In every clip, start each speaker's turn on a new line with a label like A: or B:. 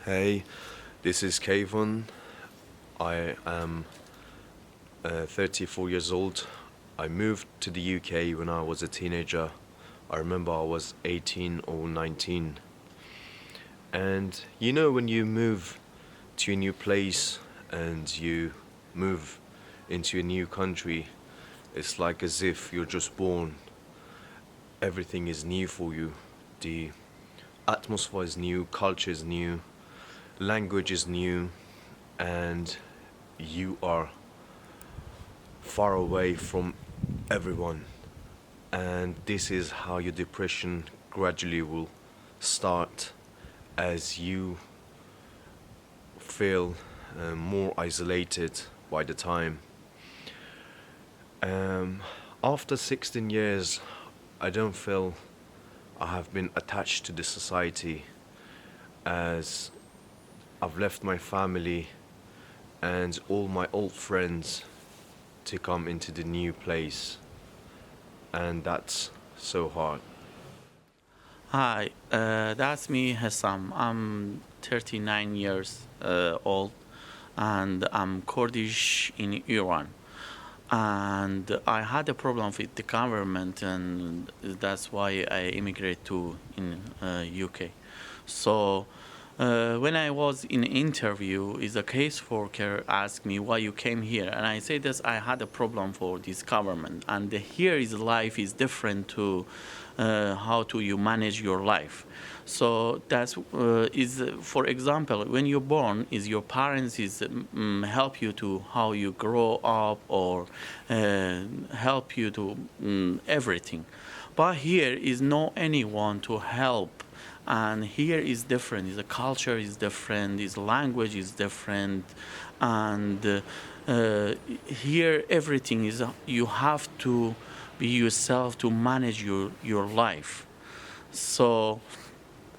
A: Hey, this is Kayvon. I am 34 years old. I moved to the UK when I was a teenager. I remember I was 18 or 19. And you know when you move to a new place and you move into a new country, it's like as if you're just born. Everything is new for you. The atmosphere is new, culture is new, language is new, and you are far away from everyone. And this is how your depression gradually will start as you feel more isolated by the time. After 16 years, I don't feel I have been attached to the society, as I've left my family and all my old friends to come into the new place, and that's so hard.
B: Hi, that's me, Hassam. I'm 39 years old and I'm Kurdish in Iran. And I had a problem with the government, and that's why I immigrated to in UK. So when I was in interview, is a caseworker asked me why you came here, and I said that I had a problem for this government, and here is life is different to how to you manage your life. So that's is for example, when you're born, is your parents is help you to how you grow up or help you to everything, but here is no anyone to help. And here is different. The culture is different. His language is different, and here everything is. You have to be yourself to manage your life. So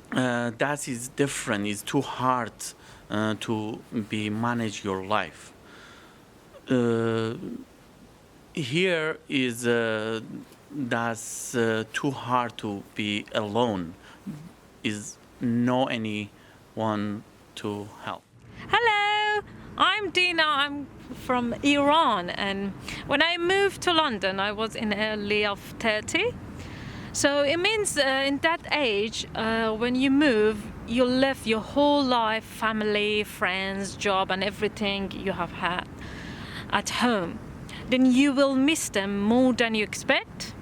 B: that is different. It's too hard to be manage your life. Here is that's too hard to be alone. Is no anyone to help.
C: Hello, I'm Dina. I'm from Iran, and when I moved to London, I was in early of 30. So it means in that age, when you move, you left your whole life, family, friends, job, and everything you have had at home. Then you will miss them more than you expect.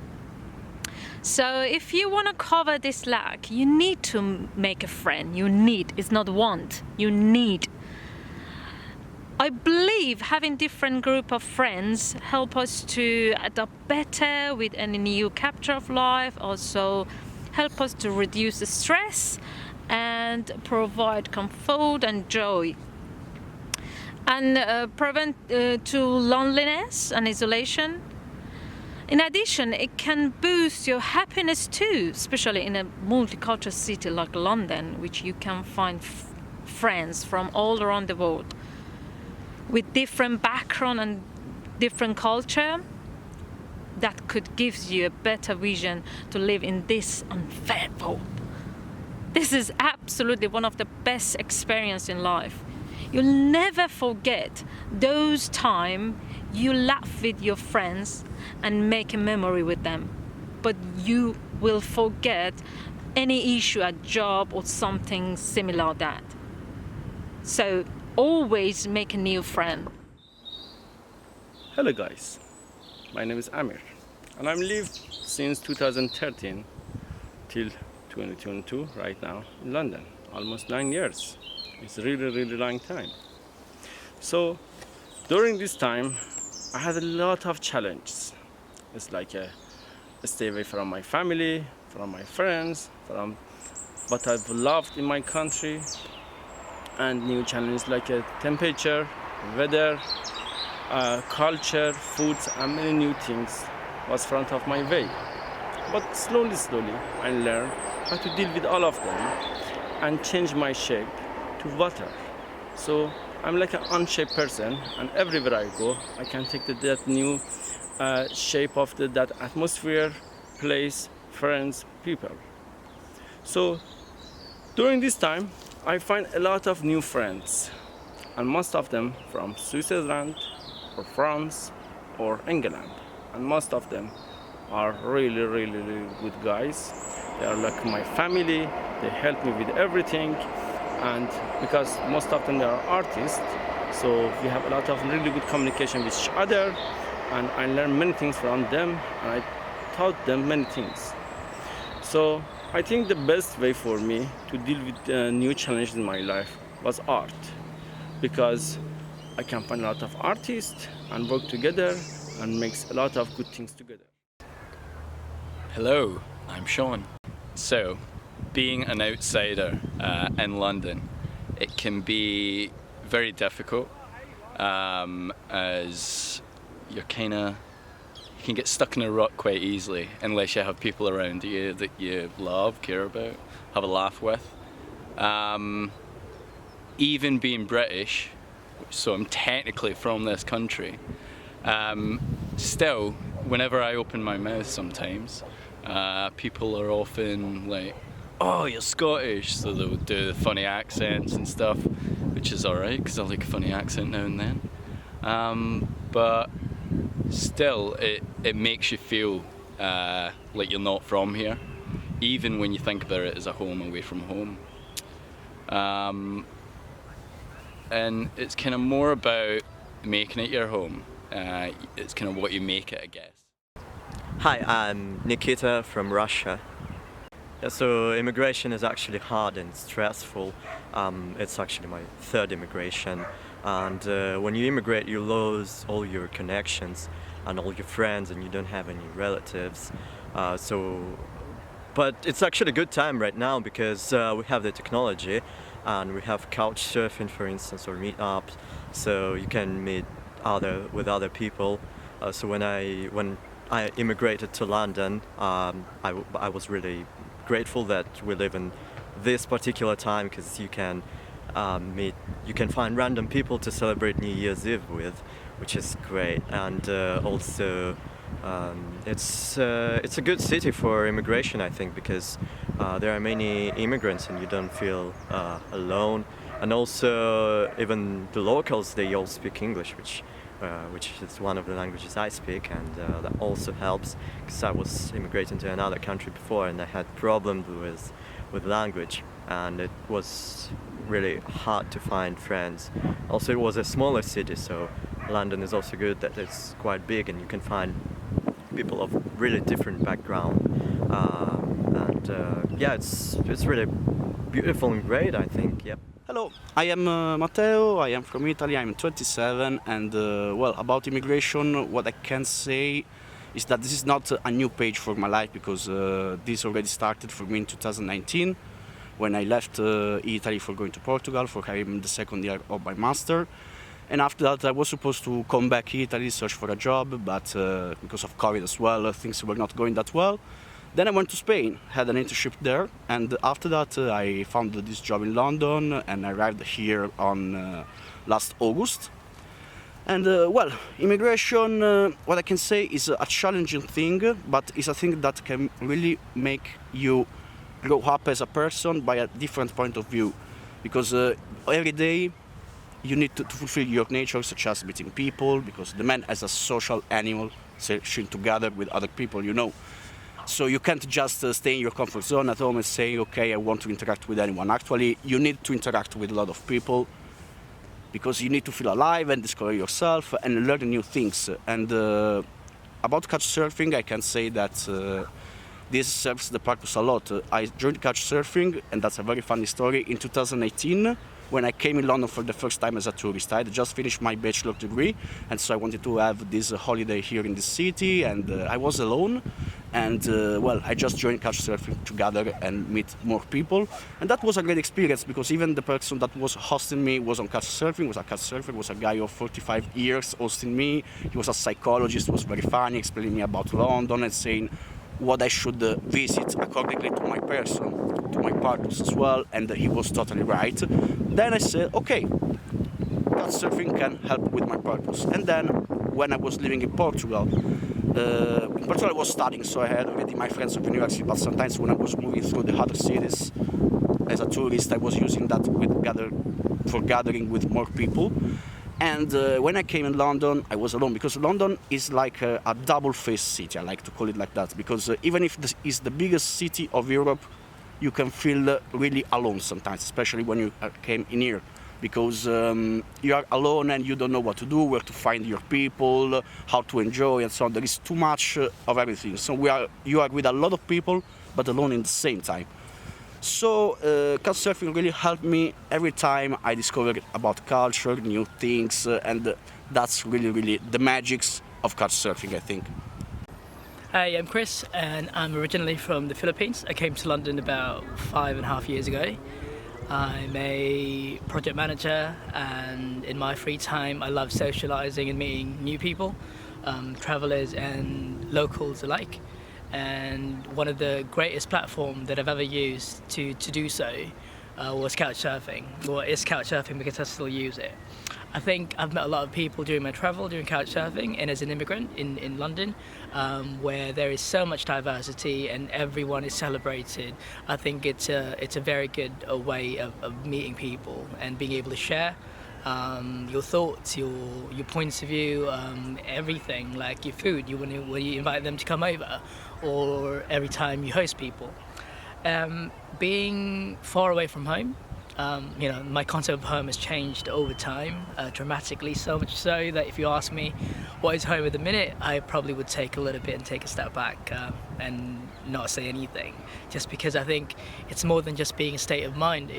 C: So if you want to cover this lack, you need to make a friend. You need, it's not want, you need. I believe having different group of friends help us to adapt better with any new chapter of life, also help us to reduce the stress and provide comfort and joy. And prevent to loneliness and isolation. In addition, it can boost your happiness too, especially in a multicultural city like London, which you can find friends from all around the world with different background and different culture. That could give you a better vision to live in this unfair world. This is absolutely one of the best experiences in life. You'll never forget those times you laugh with your friends and make a memory with them, but you will forget any issue at job or something similar to that. So always make a new friend.
D: Hello guys, my name is Amir and I'm lived since 2013 till 2022 right now in London, almost 9 years. It's a really long time. So during this time I had a lot of challenges. It's like stay away from my family, from my friends, from what I've loved in my country, and new challenges like temperature, weather, culture, foods, and many new things was front of my way. But slowly I learned how to deal with all of them and change my shape to water. So I'm like an unshaped person, and everywhere I go, I can take that new shape of that atmosphere, place, friends, people. So During this time, I find a lot of new friends, and most of them from Switzerland or France or England. And most of them are really, really, really good guys. They are like my family, they help me with everything. And because most of them they are artists, so we have a lot of really good communication with each other, and I learned many things from them, and I taught them many things. So I think the best way for me to deal with new challenges in my life was art, because I can find a lot of artists and work together and makes a lot of good things together.
E: Hello, I'm Sean. So, being an outsider in London, it can be very difficult as you can get stuck in a rut quite easily unless you have people around you that you love, care about, have a laugh with. Even being British, so I'm technically from this country, still, whenever I open my mouth sometimes, people are often like, "Oh, you're Scottish," so they'll do funny accents and stuff, which is alright because I like a funny accent now and then. But still, it makes you feel like you're not from here, even when you think about it as a home away from home. And it's kind of more about making it your home. It's kind of what you make it, I guess.
F: Hi, I'm Nikita from Russia. Yeah, so immigration is actually hard and stressful. It's actually my third immigration. And when you immigrate, you lose all your connections and all your friends, and you don't have any relatives. But it's actually a good time right now because we have the technology, and we have Couchsurfing, for instance, or meetups, so you can meet with other people. So when I immigrated to London, I was really grateful that we live in this particular time, because you can find random people to celebrate New Year's Eve with, which is great. And also it's a good city for immigration, I think, because there are many immigrants and you don't feel alone. And also even the locals, they all speak English, which is one of the languages I speak, and that also helps, because I was immigrating to another country before and I had problems with language, and it was really hard to find friends. Also, it was a smaller city, so London is also good that it's quite big and you can find people of really different background. Yeah, it's really beautiful and great, I think. Yep.
G: Hello, I am Matteo, I am from Italy, I'm 27, and well, about immigration, what I can say is that this is not a new page for my life, because this already started for me in 2019, when I left Italy for going to Portugal for having the second year of my master. And after that I was supposed to come back to Italy, search for a job, but because of COVID as well, things were not going that well. Then I went to Spain, had an internship there, and after that I found this job in London, and I arrived here on last August. And well, immigration, what I can say is a challenging thing, but it's a thing that can really make you grow up as a person by a different point of view, because every day you need to fulfill your nature, such as meeting people, because the man is a social animal, searching together with other people, you know. So you can't just stay in your comfort zone at home and say, okay, I want to interact with anyone. Actually, you need to interact with a lot of people, because you need to feel alive and discover yourself and learn new things. And about Couchsurfing, I can say that this serves the purpose a lot. I joined Couchsurfing, and that's a very funny story, in 2018, when I came in London for the first time as a tourist. I had just finished my bachelor degree, and so I wanted to have this holiday here in the city, and I was alone. And well, I just joined Couchsurfing to gather and meet more people, and that was a great experience, because even the person that was hosting me was on Couchsurfing, was a guy of 45 years hosting me. He was a psychologist, was very funny, explaining me about London and saying what I should visit accordingly to my person, to my purpose as well, and he was totally right. Then I said, okay, Couchsurfing can help with my purpose. And then when I was living in Portugal, in Portugal I was studying, so I had already my friends of university, but sometimes when I was moving through the other cities as a tourist, I was using that for gathering with more people. And when I came in London, I was alone, because London is like a double-faced city, I like to call it like that, because even if this is the biggest city of Europe, you can feel really alone sometimes, especially when you came in here, because you are alone and you don't know what to do, where to find your people, how to enjoy, and so on. There is too much of everything. So you are with a lot of people, but alone in the same time. So Couchsurfing really helped me every time I discovered about culture, new things, and that's really the magics of Couchsurfing, I think.
H: Hi, I'm Chris, and I'm originally from the Philippines. I came to London about 5.5 years ago. I'm a project manager, and in my free time I love socializing and meeting new people, travelers and locals alike. And one of the greatest platforms that I've ever used to do so was Couchsurfing. Well, it's Couchsurfing because I still use it. I think I've met a lot of people during my travel, during Couchsurfing, and as an immigrant in London, where there is so much diversity and everyone is celebrated. I think it's a very good way of meeting people and being able to share your thoughts, your points of view, everything, like your food, when you invite them to come over, or every time you host people. Being far away from home, my concept of home has changed over time, dramatically, so much so that if you ask me what is home at the minute, I probably would take a little bit and take a step back and not say anything, just because I think it's more than just being a state of mind.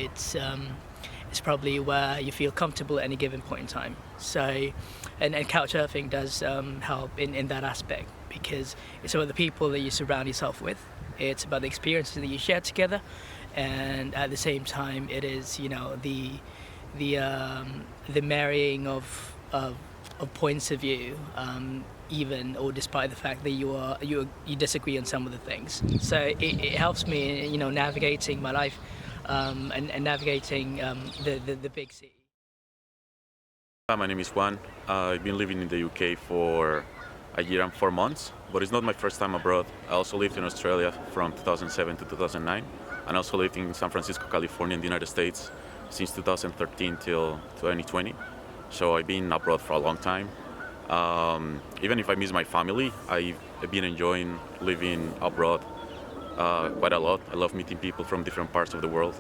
H: It's probably where you feel comfortable at any given point in time. So, and Couchsurfing does help in that aspect, because it's about the people that you surround yourself with. It's about the experiences that you share together, and at the same time, it is the marrying of points of view, even or despite the fact that you disagree on some of the things. So it helps me, navigating my life and navigating the big city.
I: Hi, my name is Juan. I've been living in the UK for a year and 4 months, but it's not my first time abroad. I also lived in Australia from 2007 to 2009, and also lived in San Francisco, California in the United States since 2013 till 2020. So I've been abroad for a long time. Even if I miss my family, I've been enjoying living abroad quite a lot. I love meeting people from different parts of the world.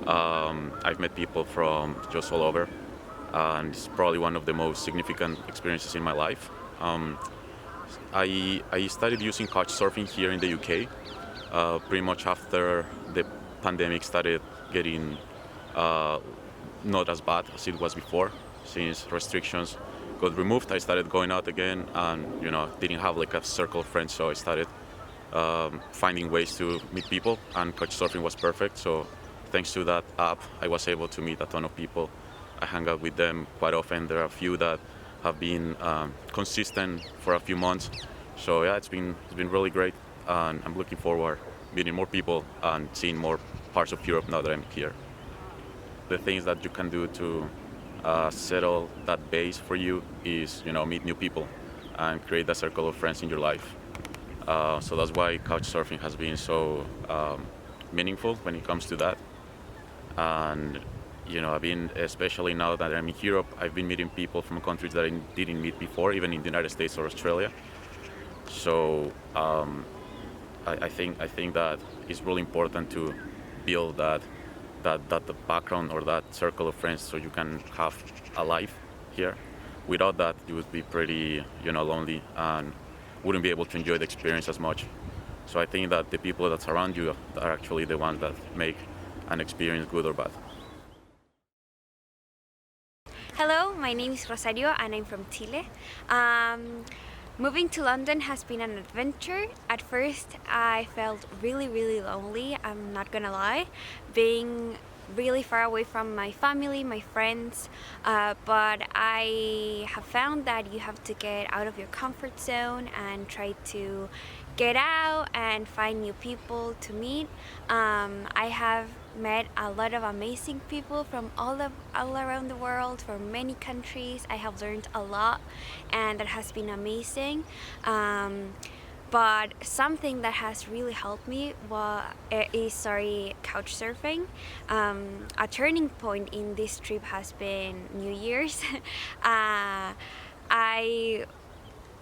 I: I've met people from just all over, and it's probably one of the most significant experiences in my life. I started using Couchsurfing here in the UK pretty much after the pandemic started getting not as bad as it was before. Since restrictions got removed, I started going out again, and didn't have like a circle of friends, so I started finding ways to meet people, and Couchsurfing was perfect. So thanks to that app, I was able to meet a ton of people. I hang out with them quite often. There are a few that have been consistent for a few months. So yeah, it's been really great, and I'm looking forward meeting more people and seeing more parts of Europe now that I'm here. The things that you can do to settle that base for you is meet new people and create a circle of friends in your life. So that's why Couchsurfing has been so meaningful when it comes to that. And I've been, especially now that I'm in Europe, I've been meeting people from countries that I didn't meet before, even in the United States or Australia. So I think that it's really important to build that the background or that circle of friends, so you can have a life here. Without that, you would be pretty lonely and wouldn't be able to enjoy the experience as much. So I think that the people that surround you are actually the ones that make an experience good or bad.
J: Hello, my name is Rosario and I'm from Chile. Moving to London has been an adventure. At first I felt really lonely, I'm not gonna lie, being really far away from my family, my friends, but I have found that you have to get out of your comfort zone and try to get out and find new people to meet. I have met a lot of amazing people from all around the world, from many countries. I have learned a lot, and that has been amazing. But something that has really helped me is Couchsurfing. A turning point in this trip has been New Year's. I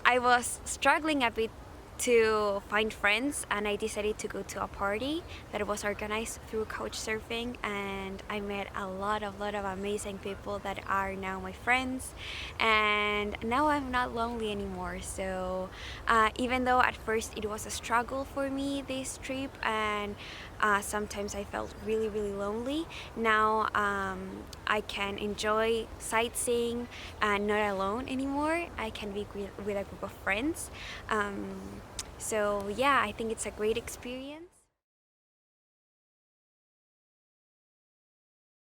J: was struggling a bit to find friends, and I decided to go to a party that was organized through Couchsurfing, and I met a lot of amazing people that are now my friends, and now I'm not lonely anymore. So even though at first it was a struggle for me, this trip, and sometimes I felt really lonely, now I can enjoy sightseeing and not alone anymore. I can be with a group of friends. So yeah, I think it's a great experience.